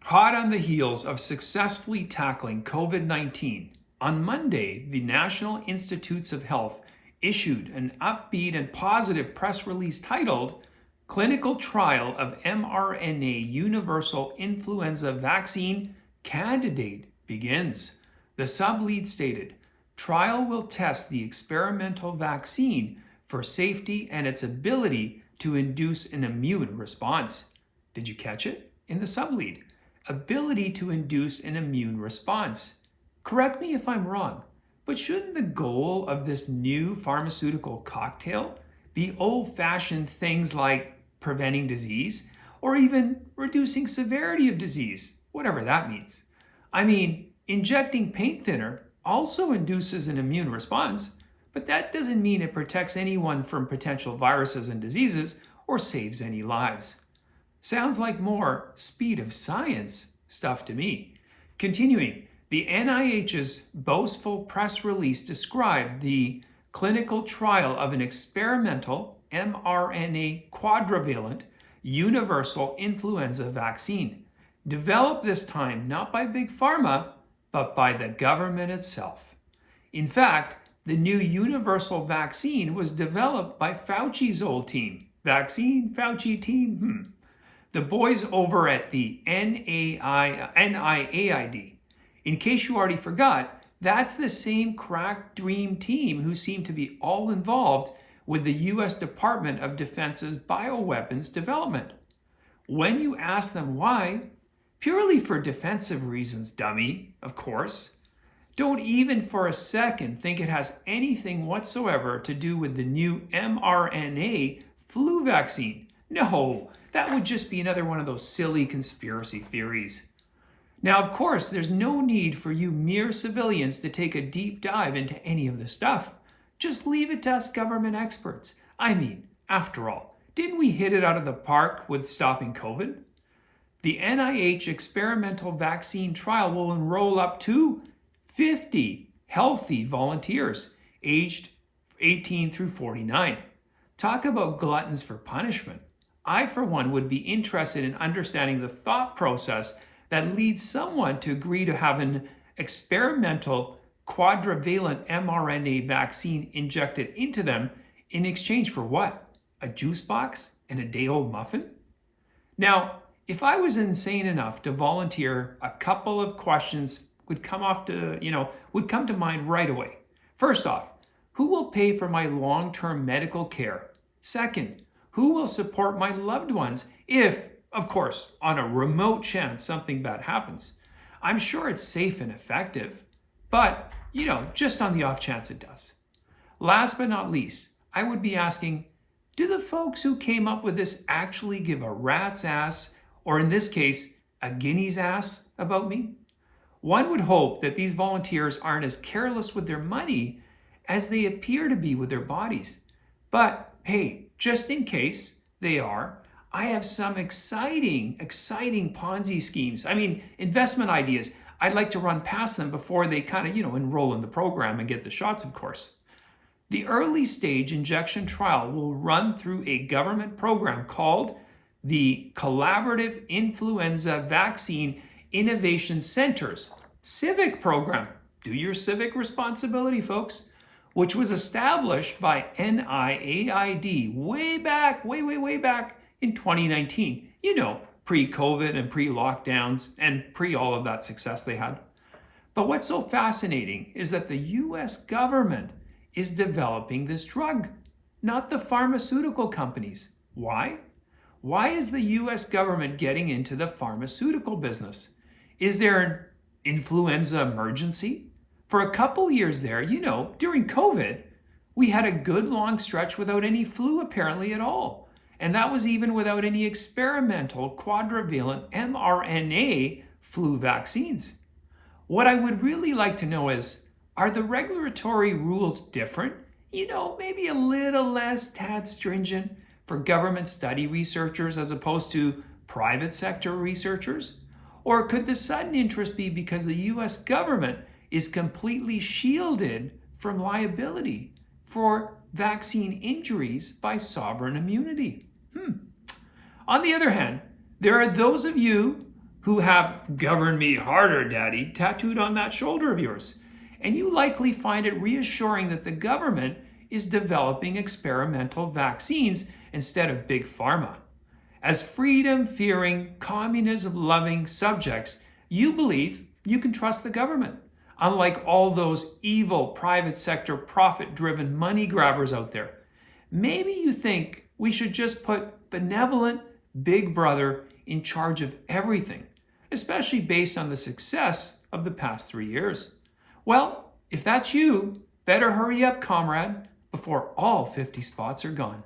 Hot on the heels of successfully tackling COVID-19, on Monday, the National Institutes of Health issued an upbeat and positive press release titled Clinical Trial of mRNA Universal Influenza Vaccine Candidate Begins. The sublead stated, trial will test the experimental vaccine for safety and its ability to induce an immune response. Did you catch it? In the sublead. Ability to induce an immune response. Correct me if I'm wrong, but shouldn't the goal of this new pharmaceutical cocktail be old-fashioned things like preventing disease or even reducing severity of disease, whatever that means? I mean, injecting paint thinner also induces an immune response, but that doesn't mean it protects anyone from potential viruses and diseases or saves any lives. Sounds like more speed of science stuff to me. Continuing, the NIH's boastful press release described the clinical trial of an experimental mRNA quadrivalent universal influenza vaccine, developed this time not by Big Pharma, but by the government itself. In fact, the new universal vaccine was developed by Fauci's old team. Vaccine, Fauci team, The boys over at the NIAID. In case you already forgot, that's the same crack dream team who seem to be all involved with the U.S. Department of Defense's bioweapons development. When you ask them why, purely for defensive reasons, dummy, of course. Don't even for a second think it has anything whatsoever to do with the new mRNA flu vaccine. No, that would just be another one of those silly conspiracy theories. Now, of course, there's no need for you mere civilians to take a deep dive into any of this stuff. Just leave it to us government experts. I mean, after all, didn't we hit it out of the park with stopping COVID? The NIH experimental vaccine trial will enroll up to 50 healthy volunteers aged 18 through 49. Talk about gluttons for punishment. I, for one, would be interested in understanding the thought process that leads someone to agree to have an experimental quadrivalent mRNA vaccine injected into them in exchange for what? A juice box and a day-old muffin? Now, if I was insane enough to volunteer, a couple of questions would come to mind right away. First off, who will pay for my long-term medical care? Second, who will support my loved ones if, of course, on a remote chance something bad happens? I'm sure it's safe and effective, but, just on the off chance it does. Last but not least, I would be asking, do the folks who came up with this actually give a rat's ass, or in this case, a guinea's ass about me? One would hope that these volunteers aren't as careless with their money as they appear to be with their bodies. But hey, just in case they are, I have some exciting Ponzi schemes. Investment ideas. I'd like to run past them before they enroll in the program and get the shots, of course. The early stage injection trial will run through a government program called the Collaborative Influenza Vaccine Innovation Centers civic program. Do your civic responsibility, folks, which was established by NIAID way back in 2019. Pre-COVID and pre-lockdowns and pre all of that success they had. But what's so fascinating is that the US government is developing this drug, not the pharmaceutical companies. Why? Why is the US government getting into the pharmaceutical business? Is there an influenza emergency? For a couple years there, during COVID, we had a good long stretch without any flu apparently at all. And that was even without any experimental quadrivalent mRNA flu vaccines. What I would really like to know is, are the regulatory rules different? Maybe a little less tad stringent for government study researchers as opposed to private sector researchers? Or could the sudden interest be because the US government is completely shielded from liability for vaccine injuries by sovereign immunity? On the other hand, there are those of you who have "Govern Me Harder, Daddy" tattooed on that shoulder of yours. And you likely find it reassuring that the government is developing experimental vaccines instead of big pharma. As freedom-fearing, communism-loving subjects, you believe you can trust the government, unlike all those evil private sector profit-driven money grabbers out there. Maybe you think we should just put benevolent Big Brother in charge of everything, especially based on the success of the past 3 years. Well, if that's you, better hurry up, comrade, before all 50 spots are gone.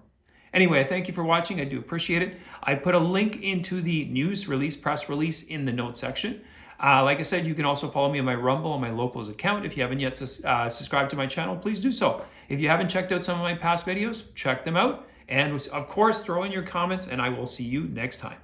Anyway, thank you for watching. I do appreciate it. I put a link into the news release, press release in the notes section. Like I said, you can also follow me on my Rumble and my Locals account. If you haven't yet subscribed to my channel, please do so. If you haven't checked out some of my past videos, check them out. And of course, throw in your comments, and I will see you next time.